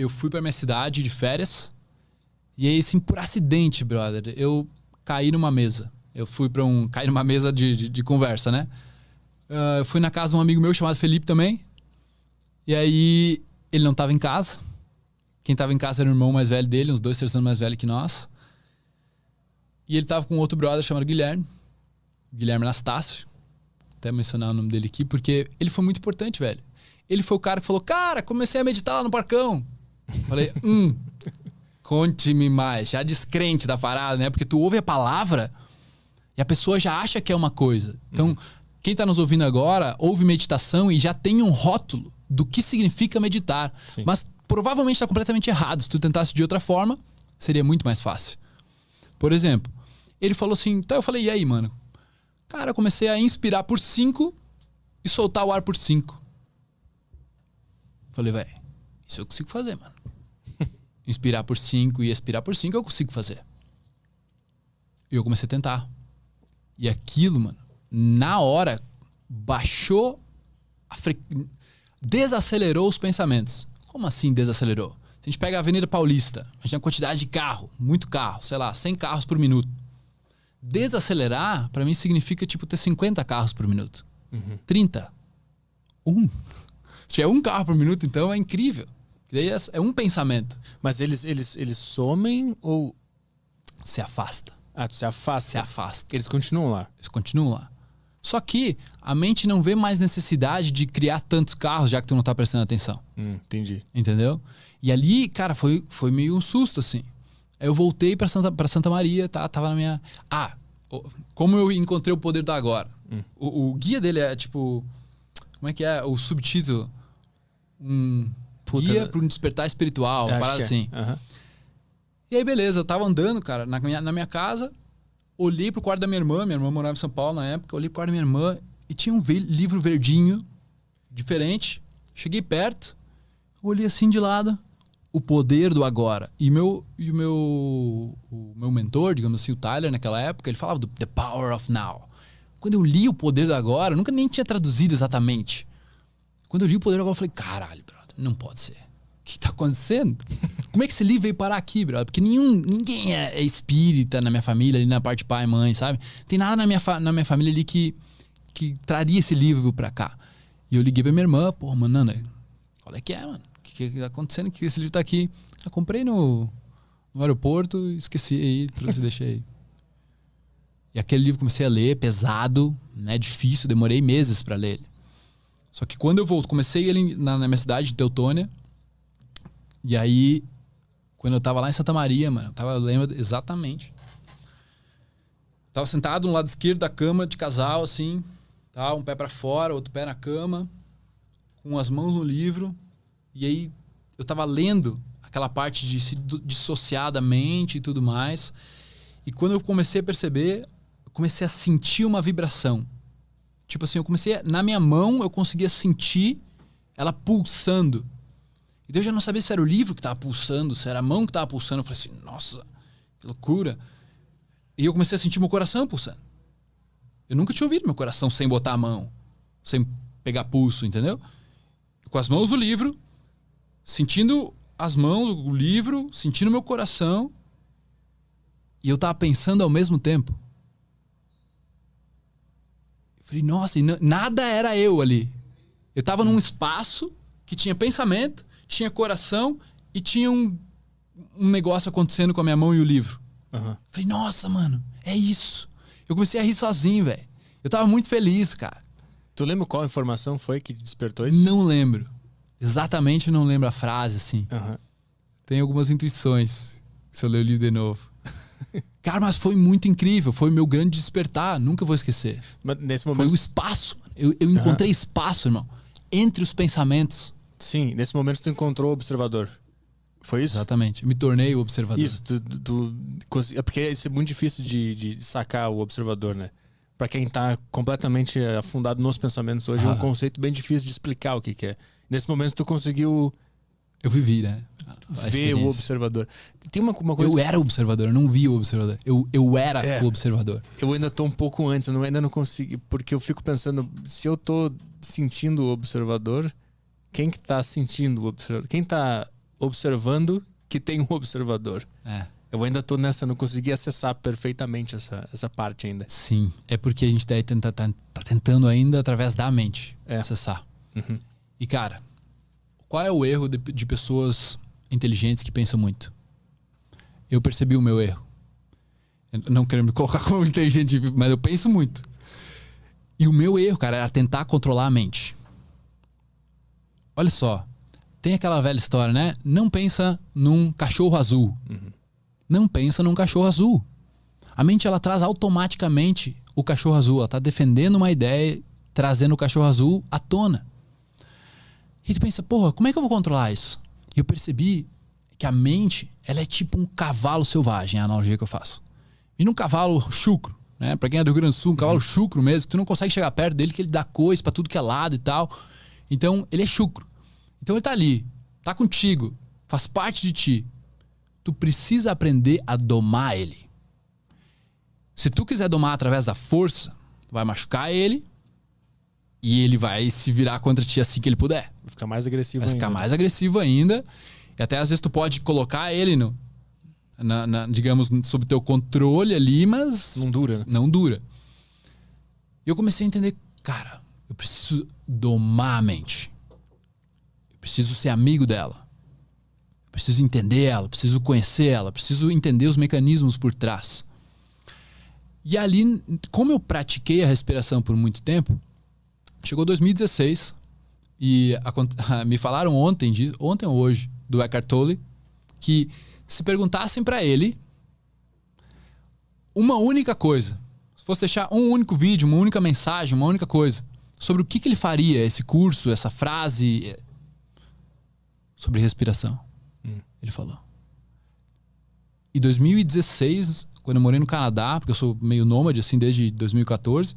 eu fui pra minha cidade de férias. E aí, assim, por acidente, brother, eu caí numa mesa. Eu fui pra caí numa mesa de conversa, né? Eu fui na casa de um amigo meu chamado Felipe também. E aí, ele não tava em casa. Quem tava em casa era o irmão mais velho dele, uns 2, 3 anos mais velho que nós. E ele tava com outro brother chamado Guilherme Anastácio. Até mencionar o nome dele aqui, porque ele foi muito importante, velho. Ele foi o cara que falou, cara, comecei a meditar lá no Parcão. Falei, conte-me mais. Já descrente da parada, né? Porque tu ouve a palavra e a pessoa já acha que é uma coisa. Então, quem tá nos ouvindo agora, ouve meditação e já tem um rótulo do que significa meditar. Sim. Mas provavelmente está completamente errado. Se tu tentasse de outra forma, seria muito mais fácil. Por exemplo, ele falou assim, então eu falei, e aí, mano? Cara, eu comecei a inspirar por 5 e soltar o ar por 5. Falei, velho, isso eu consigo fazer, mano. Inspirar por 5 e expirar por 5 eu consigo fazer. E eu comecei a tentar. E aquilo, mano, na hora, baixou, desacelerou os pensamentos. Como assim desacelerou? Se a gente pega a Avenida Paulista, a gente tem uma quantidade de carro, muito carro, sei lá, 100 carros por minuto. Desacelerar, pra mim, significa, tipo, ter 50 carros por minuto. 30. Se tiver 1 carro por minuto, então, é incrível. Daí é um pensamento. Mas eles somem ou... Se afasta. Ah, tu se afasta. Se afasta. Eles continuam lá. Eles continuam lá. Só que a mente não vê mais necessidade de criar tantos carros, já que tu não tá prestando atenção. Entendi. Entendeu? E ali, cara, foi meio um susto, assim. Aí eu voltei pra Santa Maria, tá? Tava na minha... como eu encontrei o poder do agora. O guia dele é, tipo... Como é que é? O subtítulo. Guia para um despertar espiritual, uma parada assim. E aí, beleza, eu tava andando, cara, na minha casa, olhei pro quarto da minha irmã morava em São Paulo na época, olhei pro quarto da minha irmã e tinha um livro verdinho, diferente. Cheguei perto, olhei assim de lado, o poder do agora. E o meu mentor, digamos assim, o Tyler, naquela época, ele falava do The Power of Now. Quando eu li o poder do agora, eu nunca nem tinha traduzido exatamente. Quando eu li o poder do agora, eu falei, caralho, brother, não pode ser. O que tá acontecendo? Como é que esse livro veio parar aqui, brother? Porque ninguém é espírita na minha família, ali na parte pai e mãe, sabe? Tem nada na minha família ali que traria esse livro pra cá. E eu liguei pra minha irmã, pô, mano, Nanda, qual é que é, mano? O que tá acontecendo que esse livro tá aqui? Eu comprei no aeroporto, esqueci aí, trouxe e deixei aí. E aquele livro comecei a ler, pesado, né, difícil, demorei meses pra ler ele. Só que quando eu comecei ele na minha cidade de Teutônia, e aí, quando eu tava lá em Santa Maria, mano, eu lembro exatamente. Tava sentado no lado esquerdo da cama de casal, assim, tá, um pé pra fora, outro pé na cama, com as mãos no livro, e aí eu tava lendo aquela parte de se dissociar da mente e tudo mais, e quando eu comecei a perceber, eu comecei a sentir uma vibração. Tipo assim, na minha mão eu conseguia sentir ela pulsando. E eu já não sabia se era o livro que tava pulsando, se era a mão que tava pulsando. Eu falei assim, nossa, que loucura. E eu comecei a sentir meu coração pulsando. Eu nunca tinha ouvido meu coração sem botar a mão, sem pegar pulso, entendeu? Com as mãos do livro, sentindo as mãos, o livro, sentindo meu coração. E eu tava pensando ao mesmo tempo. Falei, nossa, e nada era eu ali. Eu tava num espaço que tinha pensamento, tinha coração e tinha um negócio acontecendo com a minha mão e o livro. Falei, nossa, mano, é isso. Eu comecei a rir sozinho, velho. Eu tava muito feliz, cara. Tu lembra qual informação foi que despertou isso? Não lembro. Exatamente não lembro a frase, assim. Tem algumas intuições, se eu ler o livro de novo. Cara, mas foi muito incrível. Foi o meu grande despertar. Nunca vou esquecer. Mas nesse momento... Foi o espaço. Eu encontrei espaço, irmão. Entre os pensamentos. Sim, nesse momento tu encontrou o observador. Foi isso? Exatamente. Eu me tornei o observador. Isso. É porque isso é muito difícil de sacar o observador, né? Pra quem tá completamente afundado nos pensamentos hoje, é um conceito bem difícil de explicar o que é. Nesse momento tu conseguiu... Eu vivi, né? Ver o observador. Tem uma coisa... Eu era o observador, eu não vi o observador. Eu era o observador. Eu ainda tô um pouco antes, eu ainda não consegui... Porque eu fico pensando, se eu tô sentindo o observador, quem que tá sentindo o observador? Quem tá observando que tem um observador. Eu ainda tô nessa, não consegui acessar perfeitamente essa parte ainda. Sim, é porque a gente tá tentando ainda, através da mente, acessar. Uhum. E, cara, qual é o erro de pessoas inteligentes que pensam muito? Eu percebi o meu erro. Eu não quero me colocar como inteligente, mas eu penso muito. E o meu erro, cara, era tentar controlar a mente. Olha só, tem aquela velha história, né? Não pensa num cachorro azul. Uhum. Não pensa num cachorro azul. A mente, ela traz automaticamente o cachorro azul. Ela tá defendendo uma ideia, trazendo o cachorro azul à tona. E tu pensa, porra, como é que eu vou controlar isso? E eu percebi que a mente, ela é tipo um cavalo selvagem, a analogia que eu faço. E num cavalo chucro, né? Pra quem é do Rio Grande do Sul, um cavalo chucro mesmo, que tu não consegue chegar perto dele, que ele dá coice pra tudo que é lado e tal. Então, ele é chucro. Então ele tá ali, tá contigo, faz parte de ti. Tu precisa aprender a domar ele. Se tu quiser domar através da força, tu vai machucar ele e ele vai se virar contra ti assim que ele puder. Vai ficar mais agressivo ainda. Vai ficar mais agressivo ainda. E até às vezes tu pode colocar ele digamos, sob teu controle ali, mas... Não dura, né? Não dura. E eu comecei a entender, cara, eu preciso domar a mente. Eu preciso ser amigo dela. Preciso entender ela, preciso conhecer ela, preciso entender os mecanismos por trás. E ali, como eu pratiquei a respiração por muito tempo, chegou 2016 e me falaram ontem ou hoje, do Eckhart Tolle, que se perguntassem para ele uma única coisa, se fosse deixar um único vídeo, uma única mensagem, uma única coisa, sobre o que ele faria, esse curso, essa frase, sobre respiração. Ele falou. Em 2016, quando eu morei no Canadá, porque eu sou meio nômade assim desde 2014,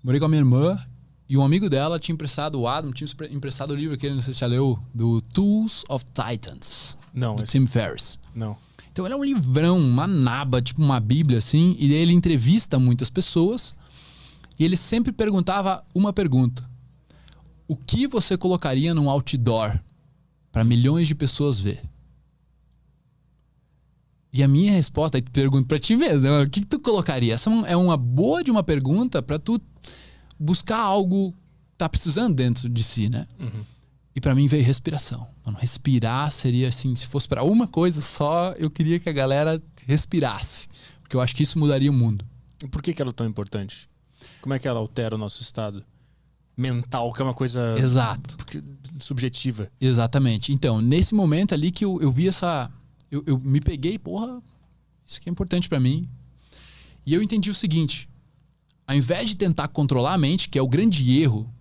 morei com a minha irmã e um amigo dela tinha emprestado, o Adam, tinha emprestado o livro aquele, não sei se você já leu, do Tools of Titans, do Tim Ferriss. Não. Então ele é um livrão, uma naba, tipo uma bíblia assim, e ele entrevista muitas pessoas e ele sempre perguntava uma pergunta. O que você colocaria num outdoor para milhões de pessoas ver? E a minha resposta, aí tu pergunta pra ti mesmo, né? O que tu colocaria? Essa é uma boa de uma pergunta pra tu buscar algo que tá precisando dentro de si, né? Uhum. E pra mim veio respiração. Mano, respirar seria assim, se fosse pra uma coisa só, eu queria que a galera respirasse. Porque eu acho que isso mudaria o mundo. E por que ela é tão importante? Como é que ela altera o nosso estado mental, que é uma coisa... Exato. Subjetiva. Exatamente. Então, nesse momento ali que eu vi essa... Eu me peguei, porra, isso aqui é importante pra mim. E eu entendi o seguinte, ao invés de tentar controlar a mente, que é o grande erro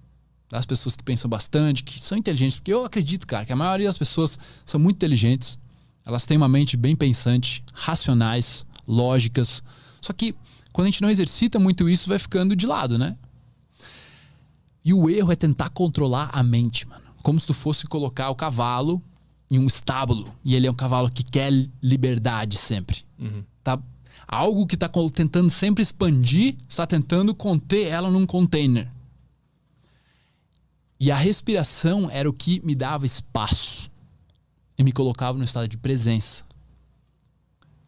das pessoas que pensam bastante, que são inteligentes, porque eu acredito, cara, que a maioria das pessoas são muito inteligentes, elas têm uma mente bem pensante, racionais, lógicas, só que quando a gente não exercita muito isso, vai ficando de lado, né? E o erro é tentar controlar a mente, mano. Como se tu fosse colocar o cavalo em um estábulo. E ele é um cavalo que quer liberdade sempre. Uhum. Tá? Algo que tá tentando sempre expandir, está tentando conter ela num container. E a respiração era o que me dava espaço. E me colocava no estado de presença.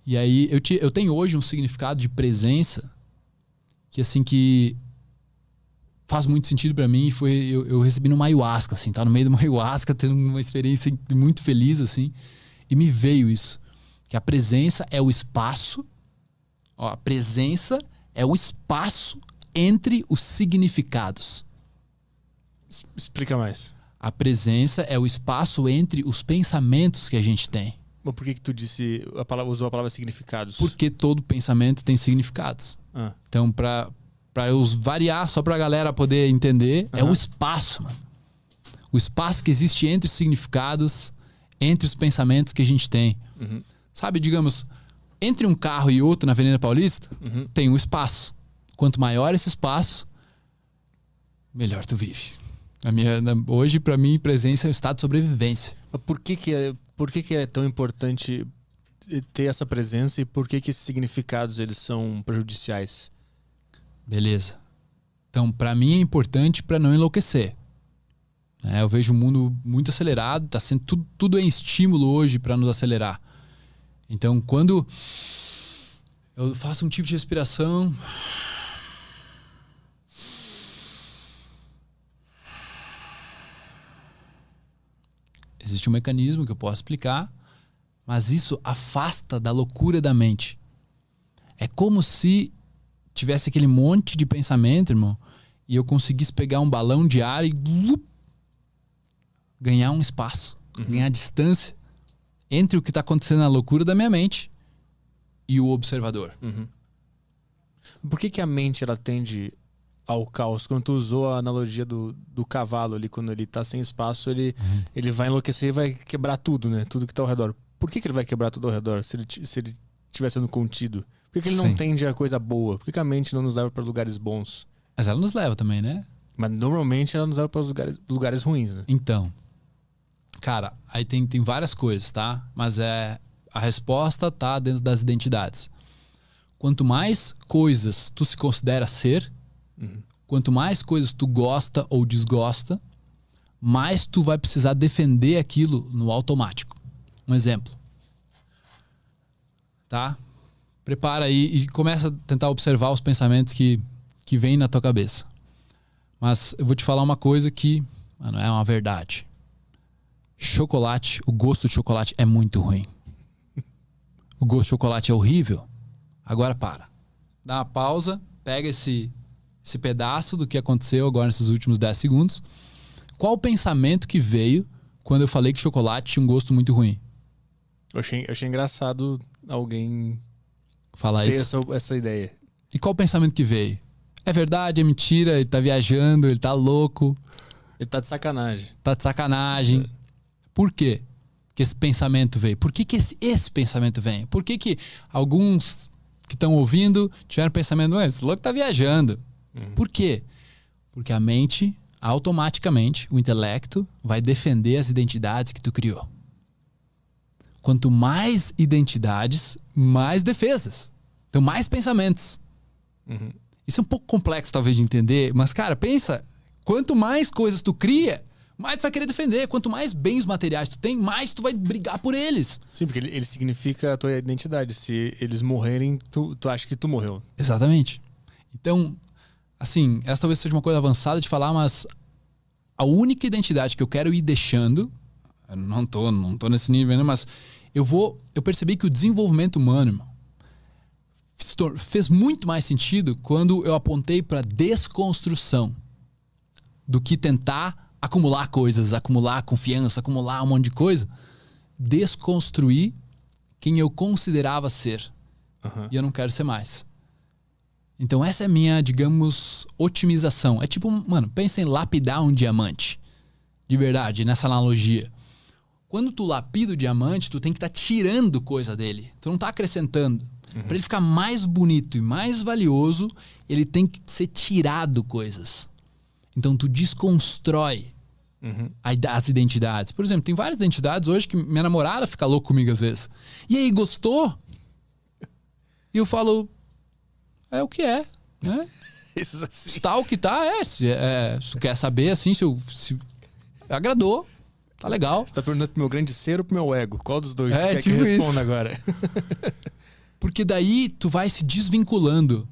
E aí eu tenho hoje um significado de presença que assim que faz muito sentido pra mim. Eu recebi numa ayahuasca, assim, tá no meio de uma ayahuasca, tendo uma experiência muito feliz, assim, e me veio isso, que a presença é o espaço, ó, a presença é o espaço entre os significados. Explica mais. A presença é o espaço entre os pensamentos que a gente tem. Mas por que tu usou a palavra significados? Porque todo pensamento tem significados. Então, pra eu variar, só pra galera poder entender, é o espaço, mano. O espaço que existe entre os significados, entre os pensamentos que a gente tem. Uhum. Sabe, digamos, entre um carro e outro na Avenida Paulista, tem um espaço. Quanto maior esse espaço, melhor tu vive. Hoje, pra mim, presença é um estado de sobrevivência. Mas por que é tão importante ter essa presença e por que esses significados eles são prejudiciais? Beleza. Então, pra mim é importante pra não enlouquecer. Eu vejo o mundo muito acelerado, tá sendo tudo é estímulo hoje para nos acelerar. Então, quando eu faço um tipo de respiração, existe um mecanismo que eu posso explicar, mas isso afasta da loucura da mente. É como se tivesse aquele monte de pensamento, irmão, e eu conseguisse pegar um balão de ar e ganhar um espaço, ganhar distância entre o que está acontecendo na loucura da minha mente e o observador. Por que a mente ela tende ao caos? Quando tu usou a analogia do cavalo ali, quando ele tá sem espaço, ele vai enlouquecer e vai quebrar tudo, né? Tudo que tá ao redor. Por que ele vai quebrar tudo ao redor se ele estiver sendo contido? Por que ele não tende a coisa boa? Por que a mente não nos leva para lugares bons? Mas ela nos leva também, né? Mas normalmente ela nos leva para os lugares ruins, né? Então, cara, aí tem várias coisas, tá? Mas a resposta tá dentro das identidades. Quanto mais coisas tu se considera ser, quanto mais coisas tu gosta ou desgosta, mais tu vai precisar defender aquilo no automático. Um exemplo. Tá? Prepara aí e começa a tentar observar os pensamentos que vêm na tua cabeça. Mas eu vou te falar uma coisa que, mano, é uma verdade. Chocolate, o gosto de chocolate é muito ruim. O gosto de chocolate é horrível. Agora para. Dá uma pausa, pega esse pedaço do que aconteceu agora nesses últimos 10 segundos. Qual o pensamento que veio quando eu falei que chocolate tinha um gosto muito ruim? Eu achei engraçado alguém falar ter isso. essa ideia. E qual o pensamento que veio? É verdade, é mentira, ele tá viajando, ele tá louco. Ele tá de sacanagem. Tá de sacanagem. Por quê que esse pensamento veio? Por que esse pensamento vem? Por que alguns que estão ouvindo tiveram pensamento, esse louco tá viajando? Por quê? Porque a mente, automaticamente, o intelecto, vai defender as identidades que tu criou. Quanto mais identidades, mais defesas. Então, mais pensamentos. Isso é um pouco complexo, talvez, de entender. Mas, cara, pensa. Quanto mais coisas tu cria, mais tu vai querer defender. Quanto mais bens materiais tu tem, mais tu vai brigar por eles. Sim, porque ele significa a tua identidade. Se eles morrerem, tu acha que tu morreu. Exatamente. Então, assim, essa talvez seja uma coisa avançada de falar, mas a única identidade que eu quero ir deixando, eu não tô nesse nível ainda, mas eu percebi que o desenvolvimento humano, irmão, fez muito mais sentido quando eu apontei para desconstrução do que tentar acumular coisas, acumular confiança, acumular um monte de coisa. Desconstruir quem eu considerava ser. E eu não quero ser mais. Então essa é a minha, digamos, otimização. É tipo, mano, pensa em lapidar um diamante. De verdade, nessa analogia. Quando tu lapida o diamante, tu tem que estar tirando coisa dele. Tu não tá acrescentando. Para ele ficar mais bonito e mais valioso, ele tem que ser tirado coisas. Então tu desconstrói as identidades. Por exemplo, tem várias identidades hoje que minha namorada fica louca comigo às vezes. E aí, gostou? E eu falo, é o que é, né? Isso assim. Se tá o que tá, se tu quer saber assim, se agradou, tá legal. Você tá perguntando pro meu grande ser ou pro meu ego? Qual dos dois você quer que responda agora? Porque daí tu vai se desvinculando.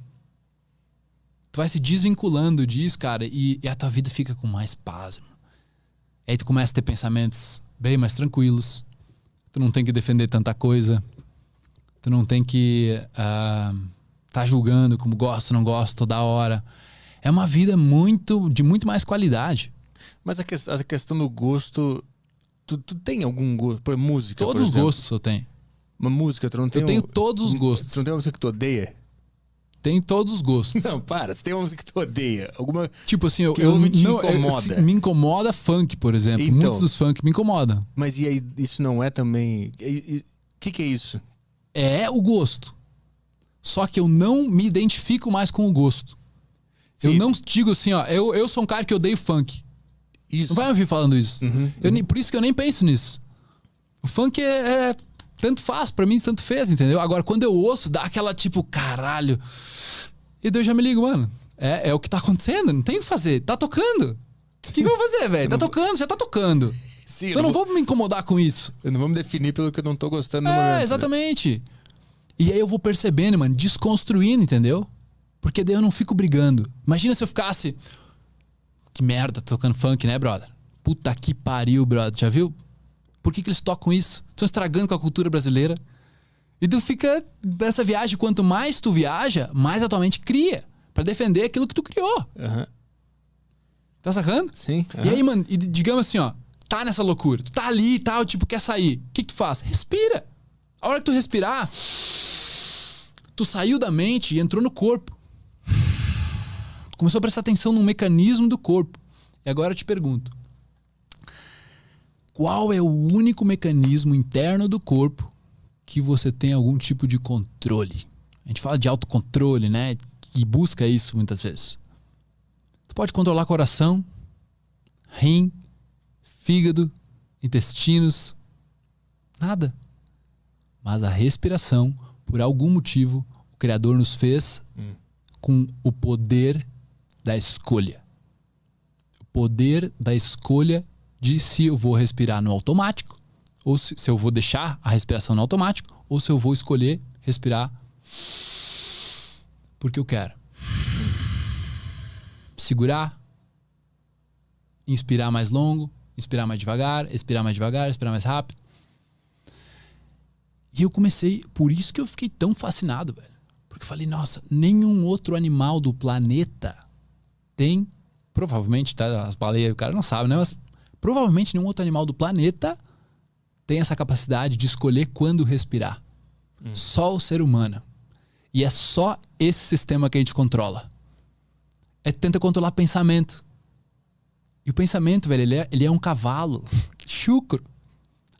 Tu vai se desvinculando disso, cara, e a tua vida fica com mais paz, mano. Aí tu começa a ter pensamentos bem mais tranquilos. Tu não tem que defender tanta coisa. Tu não tem que tá julgando como gosto, não gosto toda hora. É uma vida de muito mais qualidade. Mas a questão do gosto... Tu tem algum gosto? Por música, todos os gostos eu tenho. Uma música, tu não tem... Eu tenho todos os gostos. Tu não tem uma música que tu odeia? Tem todos os gostos. Não, para. Você tem uma música que tu odeia? Alguma tipo assim, que te incomoda? Me incomoda funk, por exemplo. Então, muitos dos funk me incomodam. Mas e aí, isso não é também... O que é isso? É o gosto. Só que eu não me identifico mais com o gosto. Sim. Eu não digo assim, ó, eu sou um cara que odeio funk. Isso. Não vai me ouvir falando isso. Por isso que eu nem penso nisso. O funk tanto faz, pra mim tanto fez, entendeu? Agora, quando eu ouço, dá aquela tipo, caralho. E daí eu já me ligo, mano. É o que tá acontecendo, não tem o que fazer, tá tocando. O que eu vou fazer, velho? Tá tocando, já tá tocando. Sim, eu não vou me incomodar com isso. Eu não vou me definir pelo que eu não tô gostando no momento. Exatamente. Né? E aí eu vou percebendo, mano, desconstruindo, entendeu? Porque daí eu não fico brigando. Imagina se eu ficasse... Que merda, tô tocando funk, né, brother? Puta que pariu, brother. Já viu? Por que eles tocam isso? Estão estragando com a cultura brasileira. E tu fica nessa viagem. Quanto mais tu viaja, mais a tua mente cria. Pra defender aquilo que tu criou. Uhum. Tá sacando? Sim. Uhum. E aí, mano, digamos assim, ó. Tá nessa loucura. Tu tá ali e tal, tipo, quer sair. O que tu faz? Respira. A hora que tu respirar, tu saiu da mente e entrou no corpo. Tu começou a prestar atenção no mecanismo do corpo. E agora eu te pergunto. Qual é o único mecanismo interno do corpo que você tem algum tipo de controle? A gente fala de autocontrole, né? E busca isso muitas vezes. Tu pode controlar coração, rim, fígado, intestinos, nada. Mas a respiração, por algum motivo, o Criador nos fez com o poder da escolha. O poder da escolha de se eu vou respirar no automático, ou se eu vou deixar a respiração no automático, ou se eu vou escolher respirar porque eu quero. Segurar, inspirar mais longo, inspirar mais devagar, expirar mais rápido. E eu comecei, por isso que eu fiquei tão fascinado, velho. Porque eu falei, nossa, nenhum outro animal do planeta tem, provavelmente, tá? As baleias, o cara não sabe, né? Mas provavelmente nenhum outro animal do planeta tem essa capacidade de escolher quando respirar. Só o ser humano. E é só esse sistema que a gente controla. Tenta controlar pensamento. E o pensamento, velho, ele é um cavalo chucro.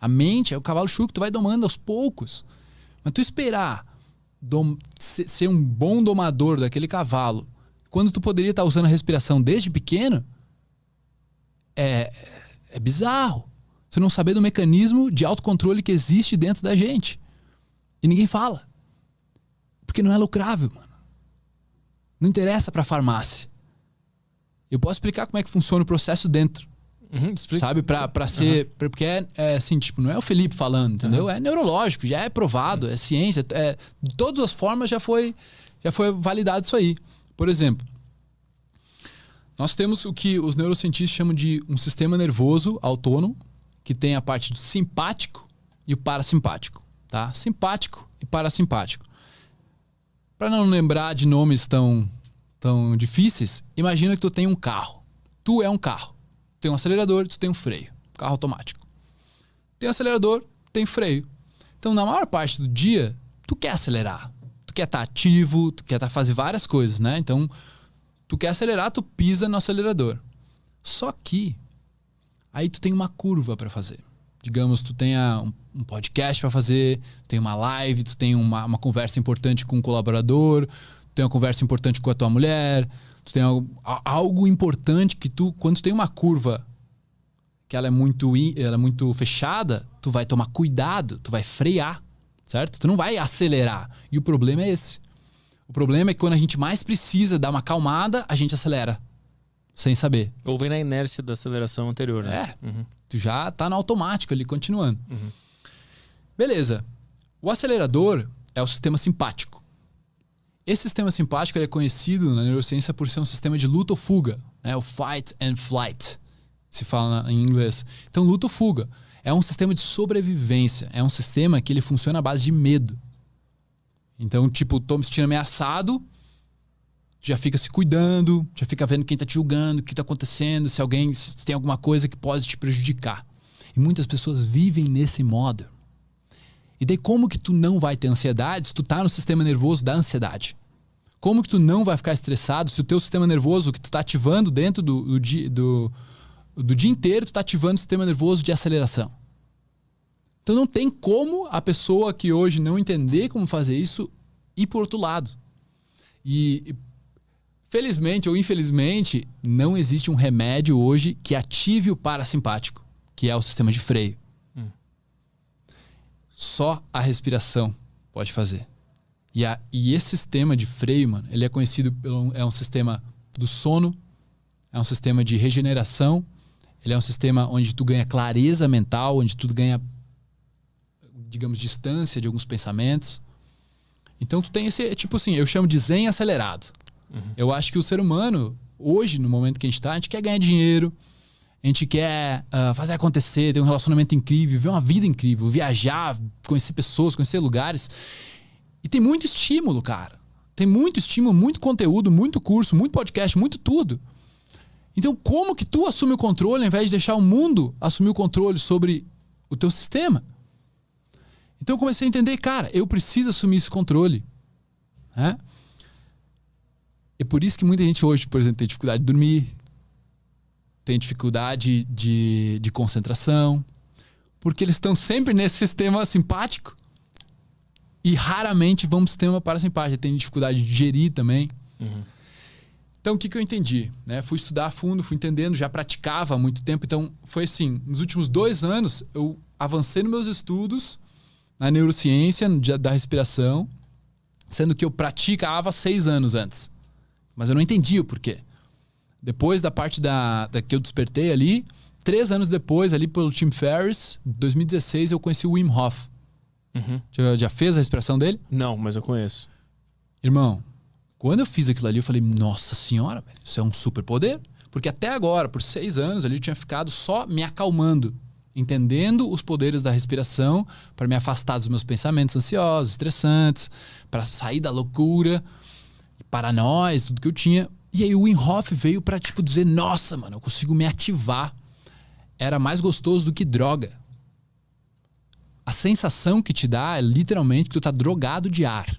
A mente é o cavalo chucro, tu vai domando aos poucos. Mas tu esperar ser um bom domador daquele cavalo, quando tu poderia estar usando a respiração desde pequeno, é bizarro. Você não saber do mecanismo de autocontrole que existe dentro da gente. E ninguém fala. Porque não é lucrável, mano. Não interessa pra farmácia. Eu posso explicar como é que funciona o processo dentro. Sabe? Pra ser... Porque é assim, tipo, não é o Felipe falando, entendeu? É neurológico, já é provado, é ciência. De todas as formas já foi validado isso aí. Por exemplo, nós temos o que os neurocientistas chamam de um sistema nervoso autônomo, que tem a parte do simpático e o parasimpático. Tá? Simpático e parasimpático. Para não lembrar de nomes tão difíceis, imagina que tu tem um carro. Tu é um carro. Tem um acelerador, tu tem um freio. Carro automático. Tem acelerador, tem freio. Então, na maior parte do dia, tu quer acelerar. Tu quer estar ativo, tu quer fazer várias coisas, né? Então, tu quer acelerar, tu pisa no acelerador. Só que, aí tu tem uma curva para fazer. Digamos, tu tenha um podcast para fazer, tu tem uma live, tu tem uma conversa importante com um colaborador, tu tem uma conversa importante com a tua mulher, tu tem algo importante que quando tu tem uma curva que ela é muito fechada, tu vai tomar cuidado, tu vai frear, certo? Tu não vai acelerar. E o problema é esse. O problema é que quando a gente mais precisa dar uma acalmada, a gente acelera. Sem saber. Ou vem na inércia da aceleração anterior, né? Tu já tá no automático ali, continuando. Beleza. O acelerador é o sistema simpático. Esse sistema simpático é conhecido na neurociência por ser um sistema de luta ou fuga, né? O fight and flight, se fala em inglês. Então, luta ou fuga é um sistema de sobrevivência. É um sistema que ele funciona à base de medo. Então, tipo, tô me sentindo ameaçado, já fica se cuidando, já fica vendo quem tá te julgando, o que tá acontecendo, se tem alguma coisa que pode te prejudicar. E muitas pessoas vivem nesse modo. E daí como que tu não vai ter ansiedade se tu tá no sistema nervoso da ansiedade? Como que tu não vai ficar estressado se o teu sistema nervoso que tu tá ativando dentro do dia inteiro, tu tá ativando o sistema nervoso de aceleração? Então não tem como a pessoa que hoje não entender como fazer isso ir por outro lado. E felizmente ou infelizmente, não existe um remédio hoje que ative o parasimpático, que é o sistema de freio. Só a respiração pode fazer. E esse sistema de freio, mano, ele é conhecido é um sistema do sono, é um sistema de regeneração, ele é um sistema onde tu ganha clareza mental, onde tu ganha, digamos, distância de alguns pensamentos. Então tu tem esse, tipo assim, eu chamo de zen acelerado. Eu acho que o ser humano, hoje, no momento que a gente quer ganhar dinheiro, a gente quer fazer acontecer, ter um relacionamento incrível, viver uma vida incrível, viajar, conhecer pessoas, conhecer lugares. E tem muito estímulo, cara. Tem muito estímulo, muito conteúdo, muito curso, muito podcast, muito tudo. Então, como que tu assume o controle ao invés de deixar o mundo assumir o controle sobre o teu sistema? Então, eu comecei a entender, cara, eu preciso assumir esse controle. Né? É por isso que muita gente hoje, por exemplo, tem dificuldade de dormir, tem dificuldade de concentração, porque eles estão sempre nesse sistema simpático e raramente vão para o sistema parasimpático. Tem dificuldade de digerir também. Então, o que eu entendi? Né? Fui estudar a fundo, fui entendendo, já praticava há muito tempo. Então, foi assim, nos últimos 2 anos, eu avancei nos meus estudos na neurociência, da respiração, sendo que eu praticava há 6 anos antes. Mas eu não entendia o porquê. Depois da parte da que eu despertei ali, 3 anos depois, ali pelo Tim Ferriss, em 2016, eu conheci o Wim Hof. Já fez a respiração dele? Não, mas eu conheço. Irmão, quando eu fiz aquilo ali, eu falei, nossa senhora, velho, isso é um superpoder. Porque até agora, por 6 anos ali, eu tinha ficado só me acalmando, entendendo os poderes da respiração para me afastar dos meus pensamentos ansiosos, estressantes, para sair da loucura, paranoia, tudo que eu tinha. E aí o Wim Hof veio pra, tipo, dizer, nossa, mano, eu consigo me ativar. Era mais gostoso do que droga. A sensação que te dá é literalmente que tu tá drogado de ar.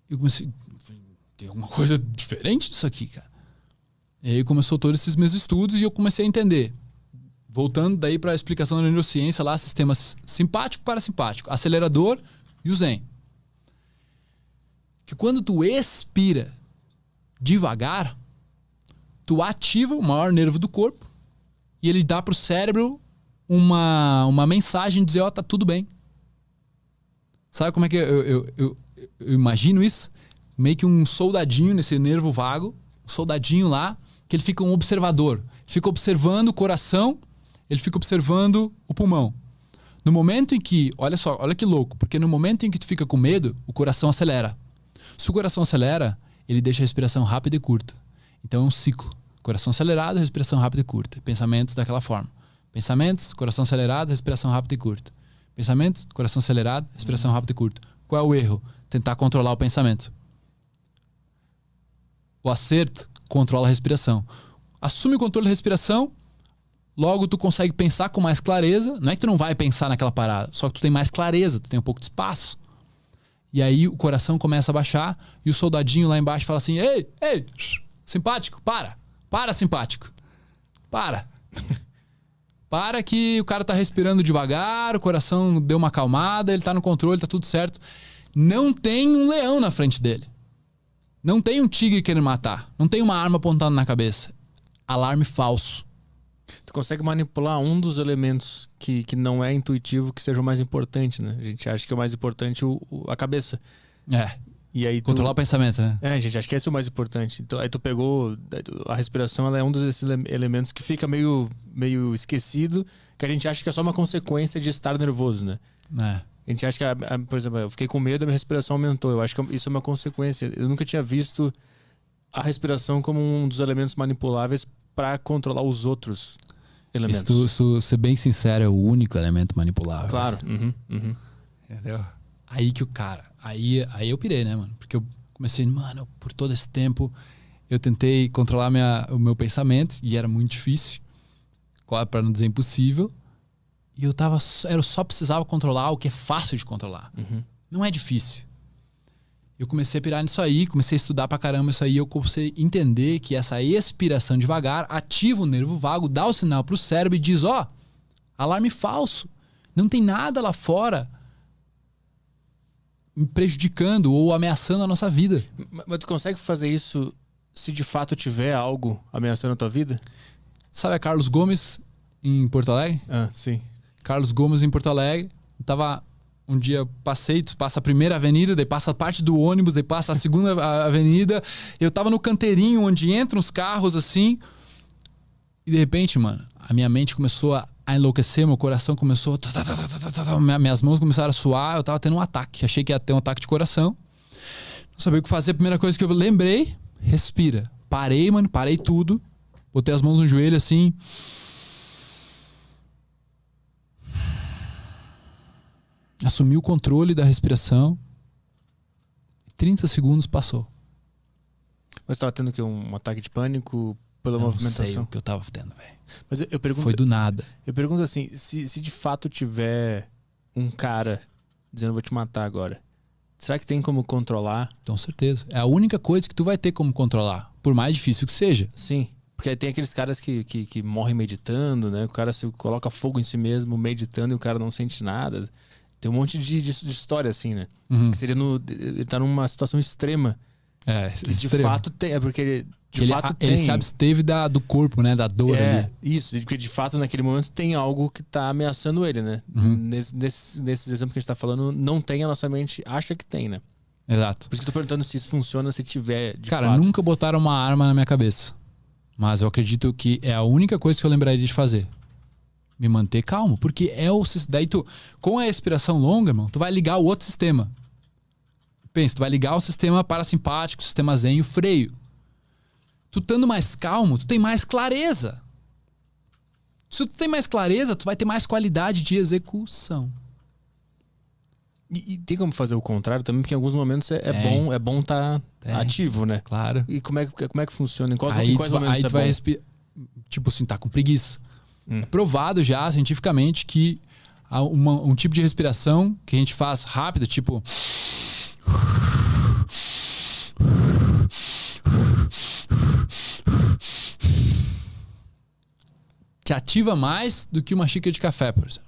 Eu comecei, tem alguma coisa diferente disso aqui, cara. E aí começou todos esses meus estudos e eu comecei a entender. Voltando daí pra explicação da neurociência lá, sistemas simpático, parasimpático, acelerador e o zen. Que quando tu expira devagar, tu ativa o maior nervo do corpo e ele dá pro cérebro uma mensagem de dizer, ó, tá tudo bem. Sabe como é que eu imagino isso? Meio que um soldadinho nesse nervo vago, um soldadinho lá, que ele fica um observador. Ele fica observando o coração, ele fica observando o pulmão. No momento em que, olha só, olha que louco, porque no momento em que tu fica com medo, o coração acelera. Se o coração acelera, ele deixa a respiração rápida e curta. Então é um ciclo. Coração acelerado, respiração rápida e curta. Pensamentos daquela forma. Pensamentos, coração acelerado, respiração rápida e curta. Pensamentos, coração acelerado, respiração rápida e curta. Qual é o erro? Tentar controlar o pensamento. O acerto controla a respiração. Assume o controle da respiração, logo tu consegue pensar com mais clareza. Não é que tu não vai pensar naquela parada, só que tu tem mais clareza, tu tem um pouco de espaço. E aí o coração começa a baixar e o soldadinho lá embaixo fala assim, ei, simpático, para simpático, para. Para que o cara tá respirando devagar, o coração deu uma acalmada, ele tá no controle, tá tudo certo. Não tem um leão na frente dele. Não tem um tigre querendo matar. Não tem uma arma apontada na cabeça. Alarme falso. Tu consegue manipular um dos elementos que não é intuitivo que seja o mais importante, né? A gente acha que é o mais importante a cabeça. E aí controlar o pensamento, né? A gente acha que esse é o mais importante. Então, aí tu pegou... A respiração, ela é um desses elementos que fica meio esquecido, que a gente acha que é só uma consequência de estar nervoso, né? A gente acha que, por exemplo, eu fiquei com medo, a minha respiração aumentou. Eu acho que isso é uma consequência. Eu nunca tinha visto a respiração como um dos elementos manipuláveis para controlar os outros elementos. Ser bem sincero, é o único elemento manipulável. Claro. Entendeu? Aí que o cara... Aí eu pirei, né, mano? Porque eu comecei, mano, por todo esse tempo eu tentei controlar o meu pensamento e era muito difícil, para não dizer impossível. E eu só precisava controlar o que é fácil de controlar. Não é difícil. Eu comecei a pirar nisso aí, comecei a estudar pra caramba isso aí. Eu comecei a entender que essa expiração devagar ativa o nervo vago, dá o sinal pro cérebro e diz, alarme falso. Não tem nada lá fora me prejudicando ou ameaçando a nossa vida. Mas tu consegue fazer isso se de fato tiver algo ameaçando a tua vida? Sabe a Carlos Gomes em Porto Alegre? Sim. Carlos Gomes em Porto Alegre. Tava Um dia passei, tu passa a primeira avenida, daí passa a parte do ônibus, daí passa a segunda avenida. Eu tava no canteirinho onde entram os carros, assim. E de repente, mano, a minha mente começou a enlouquecer, meu coração começou... Minhas mãos começaram a suar, eu tava tendo um ataque. Achei que ia ter um ataque de coração. Não sabia o que fazer. A primeira coisa que eu lembrei, respira. Parei, mano, parei tudo. Botei as mãos no joelho, assim... Assumi o controle da respiração. 30 segundos passou. Mas você estava tendo que um ataque de pânico pela movimentação? Não sei o que eu tava tendo, velho. Mas eu pergunto, foi do nada. Eu pergunto assim, se de fato tiver um cara dizendo vou te matar agora, será que tem como controlar? Com certeza. É a única coisa que tu vai ter como controlar, por mais difícil que seja. Sim. Porque aí tem aqueles caras que morrem meditando, né? O cara se coloca fogo em si mesmo meditando e o cara não sente nada. Tem um monte de história assim, né? Que seria ele tá numa situação extrema. Que de fato tem. É porque ele se absteve do corpo, né? Da dor ali. Isso. Porque de fato naquele momento tem algo que tá ameaçando ele, né? Nesses exemplos que a gente tá falando, não tem, a nossa mente acha que tem, né? Exato. Por isso que eu tô perguntando se isso funciona, se tiver de fato. Cara, nunca botaram uma arma na minha cabeça. Mas eu acredito que é a única coisa que eu lembraria de fazer. Me manter calmo, porque daí com a respiração longa, irmão, tu vai ligar o outro sistema. Pensa, tu vai ligar o sistema parasimpático, o sistema zen e o freio. Tu estando mais calmo, tu tem mais clareza. Se tu tem mais clareza, tu vai ter mais qualidade de execução. E tem como fazer o contrário também, porque em alguns momentos é bom estar ativo, né? Claro. E como é que funciona? Em quais momentos aí tu vai respirar, tipo assim, tá com preguiça. É provado já cientificamente que há um tipo de respiração que a gente faz rápido, tipo... te ativa mais do que uma xícara de café, por exemplo.